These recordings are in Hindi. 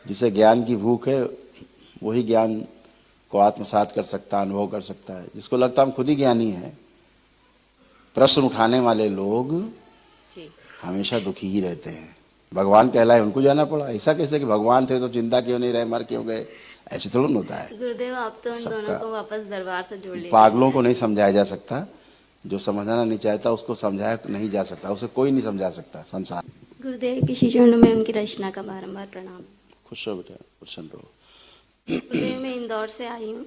जिसे ज्ञान की भूख है वही ज्ञान को आत्मसात कर सकता है, अनुभव कर सकता है। जिसको लगता है हम खुद ही ज्ञानी हैं, प्रश्न उठाने वाले लोग हमेशा दुखी ही रहते हैं। भगवान कहलाए उनको जाना पड़ा। ऐसा कैसे कि भगवान थे तो चिंता क्यों नहीं रहे, मर क्यों गए, ऐसे थोड़ा होता है। गुरुदेव आप तो उन दोनों को वापस दरबार से जोड़ लीजिए। पागलों को नहीं समझाया जा सकता, जो समझना नहीं चाहता उसको समझाया नहीं जा सकता, उसे कोई नहीं समझा सकता संसार। गुरुदेव की शिष्यों में उनकी रचना का बारंबार प्रणाम। खुश रहो बेटा, प्रसन्न रहो। गुरुदेव मैं इंदौर से आई हूँ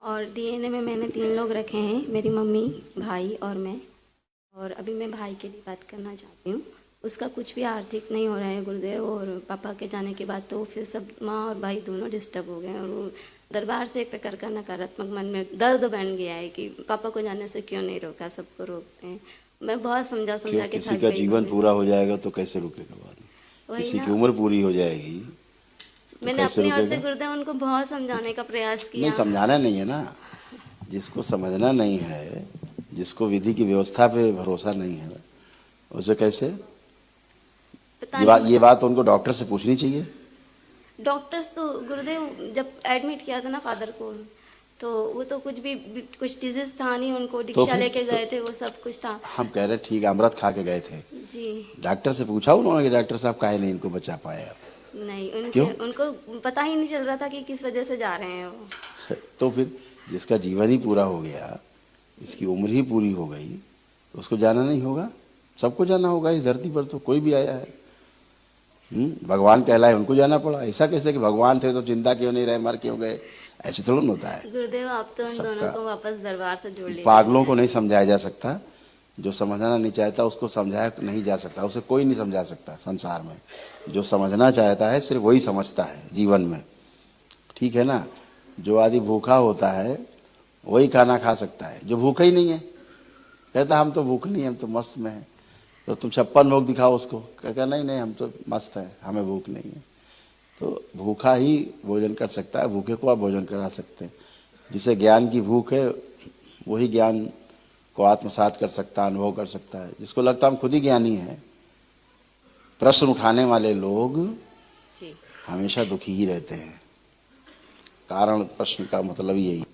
और डीएनए में मैंने 3 लोग रखे हैं, मेरी मम्मी, भाई और मैं। और अभी मैं भाई के लिए बात करना चाहती हूँ। उसका कुछ भी आर्थिक नहीं हो रहा है गुरुदेव, और पापा के जाने के बाद तो फिर सब माँ और भाई दोनों डिस्टर्ब हो गए और वो दरबार से एक प्रकार का नकारात्मक मन में दर्द बन गया है कि पापा को जाने से क्यों नहीं रोका, सबको रोकते हैं। मैं बहुत समझा के किसी का जीवन पूरा हो जाएगा तो कैसे रुकेगा बाद में? किसी की उम्र पूरी हो जाएगी तो मैंने अपनी ओर से गुरुदेव उनको बहुत समझाने का प्रयास किया। नहीं, समझाना नहीं है ना, जिसको समझना नहीं है, जिसको विधि की व्यवस्था पे भरोसा नहीं है, उसे कैसे ये बात उनको डॉक्टर से पूछनी चाहिए। डॉक्टर्स तो गुरुदेव जब एडमिट किया था ना फादर को, तो वो तो कुछ डिजीज था नहीं, उनको दीक्षा लेके गए थे, वो सब कुछ था। हम कह रहे ठीक है, अमृत खा के गए थे जी। डॉक्टर से पूछा उन्होंने कि डॉक्टर साहब काहे नहीं इनको बचा पाए आप? नहीं, उनको पता ही नहीं चल रहा था कि किस वजह से जा रहे हैं वो। तो फिर जिसका जीवन ही पूरा हो गया, इसकी उम्र ही पूरी हो गई, तो उसको जाना नहीं होगा? सबको जाना होगा। इस धरती पर तो कोई भी आया है, भगवान कहलाए उनको जाना पड़ा। ऐसा कैसे कि भगवान थे तो चिंता क्यों नहीं रहे, मर क्यों गए, ऐसे थोड़ा होता है। गुरुदेव आप तो उन दोनों को वापस दरबार से जोड़ लीजिए। पागलों को नहीं समझाया जा सकता, जो समझना नहीं चाहता उसको समझाया नहीं जा सकता, उसे कोई नहीं समझा सकता संसार में। जो समझना चाहता है सिर्फ वही समझता है जीवन में, ठीक है ना। जो आदमी भूखा होता है वही खाना खा सकता है, जो भूखा ही नहीं है कहता हम तो भूख नहीं, हम तो मस्त में हैं। तो तुम 56 भोग दिखाओ उसको, कहता नहीं नहीं हम तो मस्त हैं, हमें भूख नहीं है। तो भूखा ही भोजन कर सकता है, भूखे को आप भोजन करा सकते हैं। जिसे ज्ञान की भूख है वही ज्ञान को आत्मसात कर सकता है, अनुभव कर सकता है। जिसको लगता है हम खुद ही ज्ञानी हैं, प्रश्न उठाने वाले लोग हमेशा दुखी ही रहते हैं। कारण प्रश्न का मतलब यही।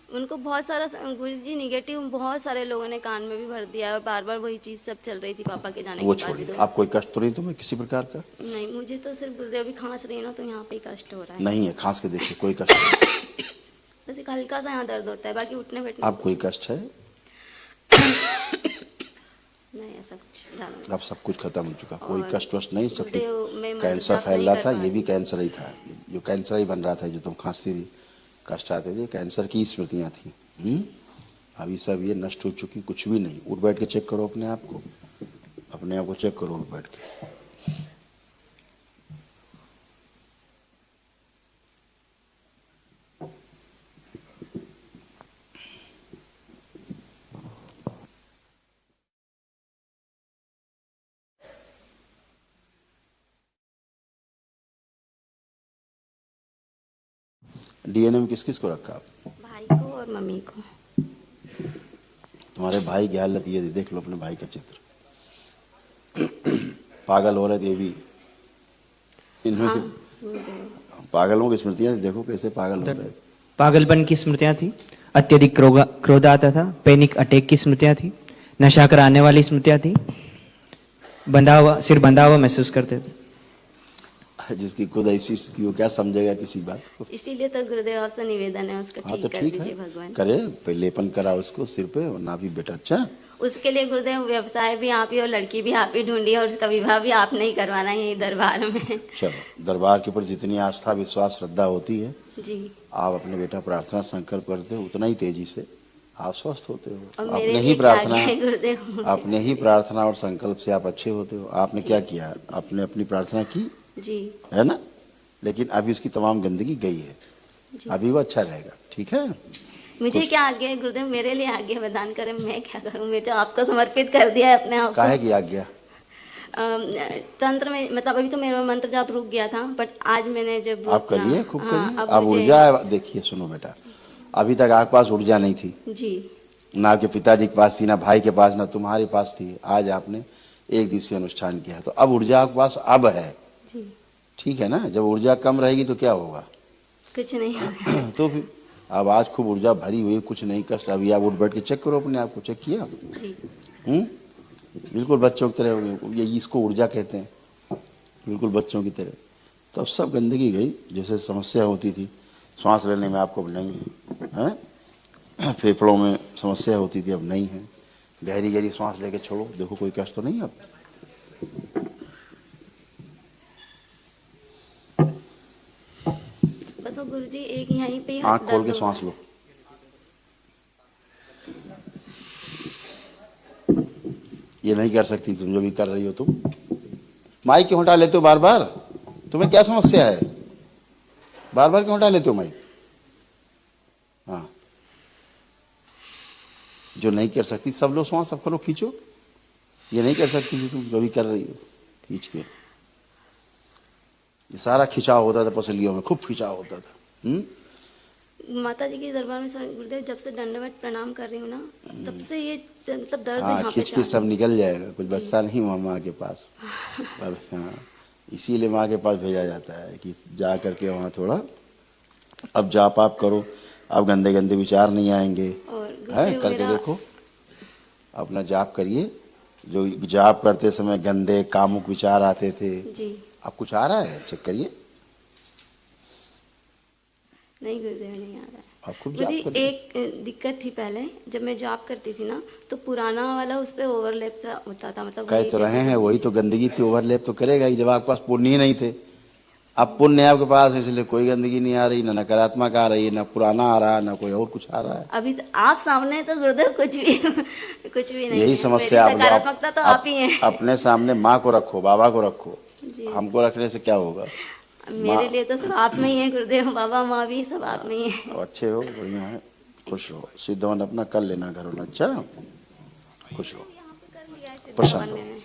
उनको बहुत सारा गुरुजी निगेटिव बहुत सारे लोगों ने कान में भी भर दिया और बार बार वही चीज सब चल रही थी पापा के जाने के बाद। वो छोड़िए, आप कोई कष्ट तो नहीं तुम्हें किसी प्रकार का? नहीं, मुझे तो सिर्फ गुरुदेव अभी खांस रही है ना, तो यहाँ पे कष्ट हो रहा है। नहीं है, खांस के देखिए कोई कष्ट नहीं। बस हल्का सा यहाँ दर्द होता है, बाकी उठने बैठने आप कोई कष्ट है? नहीं, ऐसा कुछ अब सब कुछ खत्म हो चुका, कोई कष्ट वष्ट नहीं। सब कैंसर फैल रहा था, ये भी कैंसर ही था, जो कैंसर ही बन रहा था, जो तुम खांसती थी, कष्ट आते थे, कैंसर की स्मृतियाँ थी। अभी सब ये नष्ट हो चुकी, कुछ भी नहीं। उठ बैठ के चेक करो अपने आप को, अपने आप को चेक करो उठ बैठ के। डीएनए में किस किस को रखा आप? भाई को और मम्मी को। तुम्हारे भाई की हालत ये, देख लो अपने भाई का चित्र। पागल हो रहे थे ये भी, इनमें पागलों की स्मृतियां देखो कैसे पागल हो रहे थे। पागलपन की स्मृतियां थी, अत्यधिक क्रोध आता था, पैनिक अटैक की स्मृतियां थी, नशा कराने वाली स्मृतियां थी, सिर बंधा हुआ महसूस करते थे। जिसकी खुद ऐसी स्थिति हो क्या समझेगा किसी बात को? इसीलिए तो गुरुदेव से निवेदन है उसको ठीक कर दीजिए भगवान। करे लेपन करा उसको सिर पे, ना भी बेटा। अच्छा, उसके लिए गुरुदेव व्यवसाय भी आप ही और लड़की भी आप ही ढूंढिए और उसका विवाह भी आप नहीं करवाना यही दरबार में। चलो, दरबार के ऊपर जितनी आस्था, विश्वास, श्रद्धा होती है जी, आप अपने बेटा प्रार्थना संकल्प करते हो, उतना ही तेजी से आप स्वस्थ होते हो। अपने ही प्रार्थना और संकल्प से आप अच्छे होते हो। आपने क्या किया? आपने अपनी प्रार्थना की जी, है ना, लेकिन अभी उसकी तमाम गंदगी गई है, अभी वो अच्छा रहेगा, ठीक है। मुझे क्या आज्ञा है गुरुदेव? मेरे लिए आज्ञा प्रदान करें, मैं क्या करूं? मैं तो आपको समर्पित कर दिया है अपने आप को। काहे की आज्ञा? तंत्र में मतलब अभी तो मेरा मंत्र जाप रुक गया था, बट आज मैंने जब आप करिए, खूब करिए। अब ऊर्जा देखिए, सुनो बेटा, अभी तक आपके पास ऊर्जा नहीं थी जी, ना आपके पिताजी के पास थी, ना भाई के पास, ना तुम्हारे पास थी। आज आपने एक दिवसीय अनुष्ठान किया तो अब ऊर्जा आपके पास अब है, ठीक है ना। जब ऊर्जा कम रहेगी तो क्या होगा? कुछ नहीं होगा। तो फिर अब आज खूब ऊर्जा भरी हुई, कुछ नहीं कष्ट। अभी आप उठ बैठ के चेक करो अपने आप को, चेक किया? जी। बिल्कुल बच्चों की तरह हो गए, ये इसको ऊर्जा कहते हैं, बिल्कुल बच्चों की तरह। तो अब सब गंदगी गई। जैसे समस्या होती थी सांस लेने में, आपको अब नहीं है। फेफड़ों में समस्या होती थी, अब नहीं है। गहरी गहरी सांस लेके छोड़ो, देखो कोई कष्ट तो नहीं अब। बस वो गुरुजी एक यहीं पे ही आँख खोल दर्द के हो सांस रहा लो। ये नहीं कर सकती तुम जो भी कर रही हो तुम। माइक क्यों हटा लेते हो बार बार? तुम्हें क्या समस्या है? बार बार क्यों हटा लेते हो माइक? हाँ, जो नहीं कर सकती सब लो सांस, सब करो, खींचो। ये नहीं कर सकती थी तुम जो भी कर रही हो, खींच के। ये सारा खिंचाव होता था पसलियों में, खूब खिंचाव होता था। है। माता जी के दरबार में सर गुरुदेव जब से दंडवत प्रणाम कर रही हूँ ना, तब से ये मतलब दर्द हाँ, यहाँ पे खींच के चालू सब निकल जाएगा, कुछ बचता नहीं माँ के पास। पर हाँ, इसीलिए माँ के पास भेजा जाता है कि जा करके वहाँ थोड़ा अब जाप आप करो, अब गंदे गंदे विचार नहीं आएंगे। और है, गुरुदेव करके मेरा देखो, अपना जाप करिए। जो जाप करते समय गंदे कामुक विचार आते थे, जी अब कुछ आ रहा है? चेक करिए। नहीं गुरुदेव नहीं आ रहा है। आप खूब मुझे जाप करिए। एक दिक्कत थी पहले, जब मैं जॉब करती थी ना, तो पुराना वाला उस पर ओवरलैप सा होता था, मतलब कह वही तो रहे जैसे हैं, वही तो गंदगी थी, ओवरलैप तो करेगा ही जब आपके पास पुण्य ही नहीं थे। अब पुण्य है आपके पास, इसलिए कोई गंदगी नहीं आ रही, ना नकारात्मक आ रही है, ना पुराना आ रहा है, ना कोई और कुछ आ रहा है। अभी तो आप सामने तो गुरुदेव कुछ भी कुछ भी नहीं यही है। समस्या। मेरी सकारात्मकता तो आप ही हैं। अपने सामने माँ को रखो, बाबा को रखो। जी हमको रखने से क्या होगा? मेरे लिए तो सब आप में ही है गुरुदेव, बाबा माँ भी सब आप में ही है। अब अच्छे हो, बढ़िया है, खुश हो। सिद्धवन अपना कर लेना घर वाला। अच्छा, खुश हो, यहाँ पे कर लिया है प्रसन्न सिद्धावन हो। में,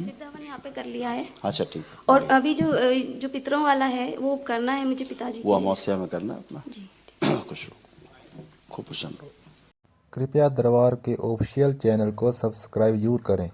सिद्धावन यहाँ पे कर लिया है। अच्छा, ठीक है। और बढ़िया। अभी जो पितरों वाला है वो करना है मुझे, पिताजी वो के लिए। अमावस्या में करना अपना। जी खुश हो, खूब प्रसन्न हो। कृपया दरबार के ऑफिशियल चैनल को सब्सक्राइब जरूर करें।